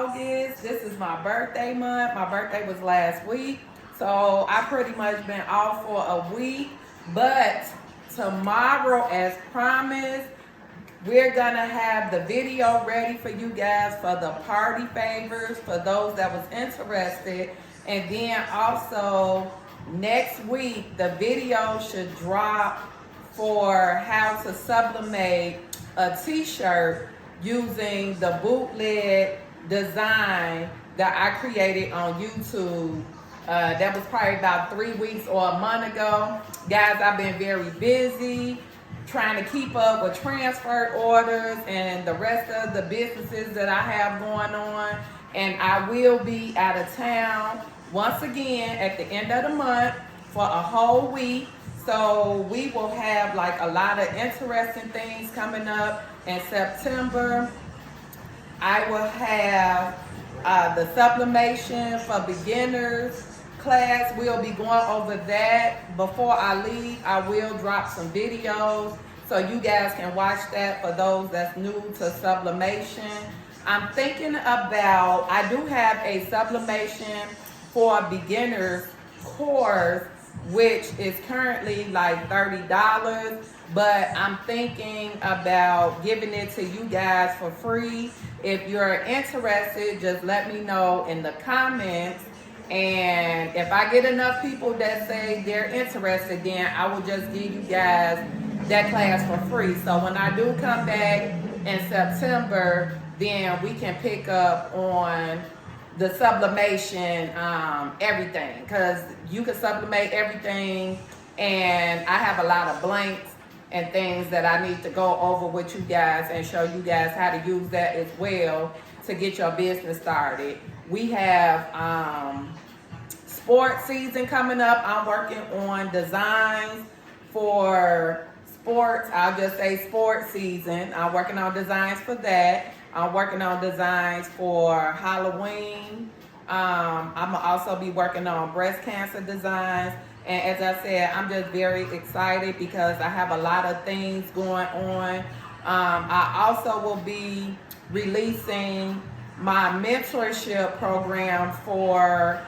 August. This is my birthday month. My birthday was last week. So I pretty much been off for a week. But tomorrow, as promised, we're gonna have the video ready for you guys for the party favors for those that was interested. And then also next week, the video should drop for how to sublimate a t-shirt using the bootleg design that I created on YouTube. That was probably about 3 weeks or a month ago. Guys, I've been very busy trying to keep up with transfer orders and the rest of the businesses that I have going on. And I will be out of town once again at the end of the month for a whole week. So we will have like a lot of interesting things coming up in September. I will have the sublimation for beginners class. We'll be going over that. Before I leave, I will drop some videos so you guys can watch that for those that's new to sublimation. I'm thinking about, I do have a sublimation for beginners course, which is currently like $30, but I'm thinking about giving it to you guys for free. If you're interested, just let me know in the comments. And if I get enough people that say they're interested, then I will just give you guys that class for free. So when I do come back in September, then we can pick up on the sublimation, everything, because you can sublimate everything, and I have a lot of blanks and things that I need to go over with you guys and show you guys how to use that as well to get your business started. We have sports season coming up. I'm working on designs for sports. I'll just say sports season. I'm working on designs for that. I'm working on designs for Halloween. I'm gonna also be working on breast cancer designs. And as I said, I'm just very excited because I have a lot of things going on. I also will be releasing my mentorship program for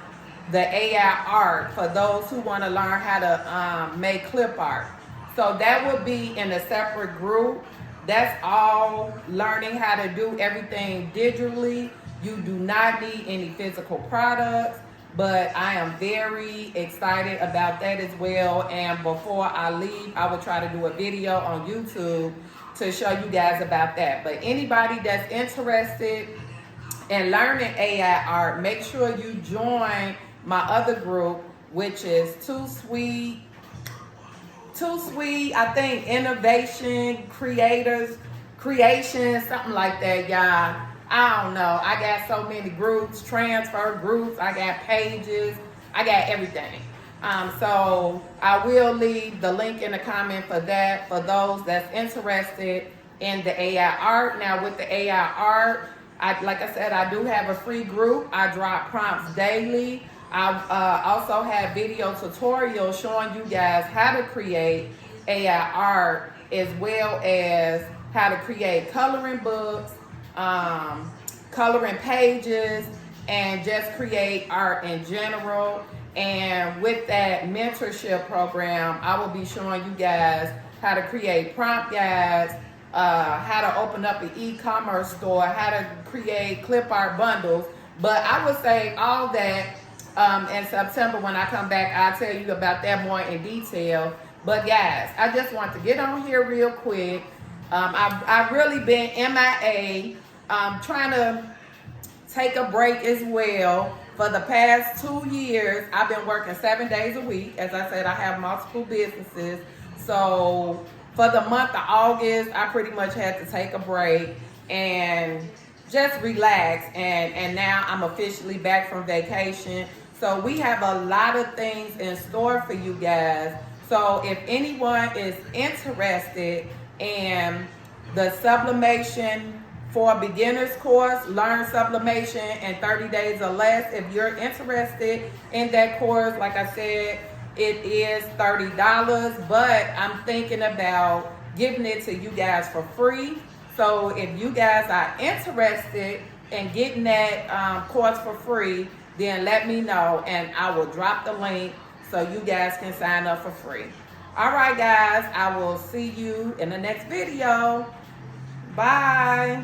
the AI art for those who want to learn how to make clip art. So that will be in a separate group. That's all learning how to do everything digitally. You do not need any physical products, but I am very excited about that as well. And before I leave, I will try to do a video on YouTube to show you guys about that. But anybody that's interested in learning AI art, make sure you join my other group, which is Too Sweet, I think, Innovation Creators, Creation, something like that, y'all. I don't know. I got so many groups, transfer groups, I got pages, I got everything. So I will leave the link in the comment for that, for those that's interested in the AI art. Now with the AI art, like I said, I do have a free group. I drop prompts daily. I also have video tutorials showing you guys how to create AI art, as well as how to create coloring books, coloring pages, and just create art in general. And with that mentorship program, I will be showing you guys how to create prompt guides, how to open up an e-commerce store, how to create clip art bundles. But I would say all that in September when I come back, I'll tell you about that more in detail. But guys, I just want to get on here real quick. I've really been MIA, trying to take a break as well. For the past 2 years, I've been working 7 days a week. As I said, I have multiple businesses. So for the month of August, I pretty much had to take a break and just relax. And now I'm officially back from vacation. So we have a lot of things in store for you guys. So if anyone is interested in the Sublimation for Beginners course, Learn Sublimation in 30 days or less, if you're interested in that course, like I said, it is $30, but I'm thinking about giving it to you guys for free. So if you guys are interested and getting that course for free, then let me know and I will drop the link so you guys can sign up for free. All right, guys, I will see you in the next video. Bye.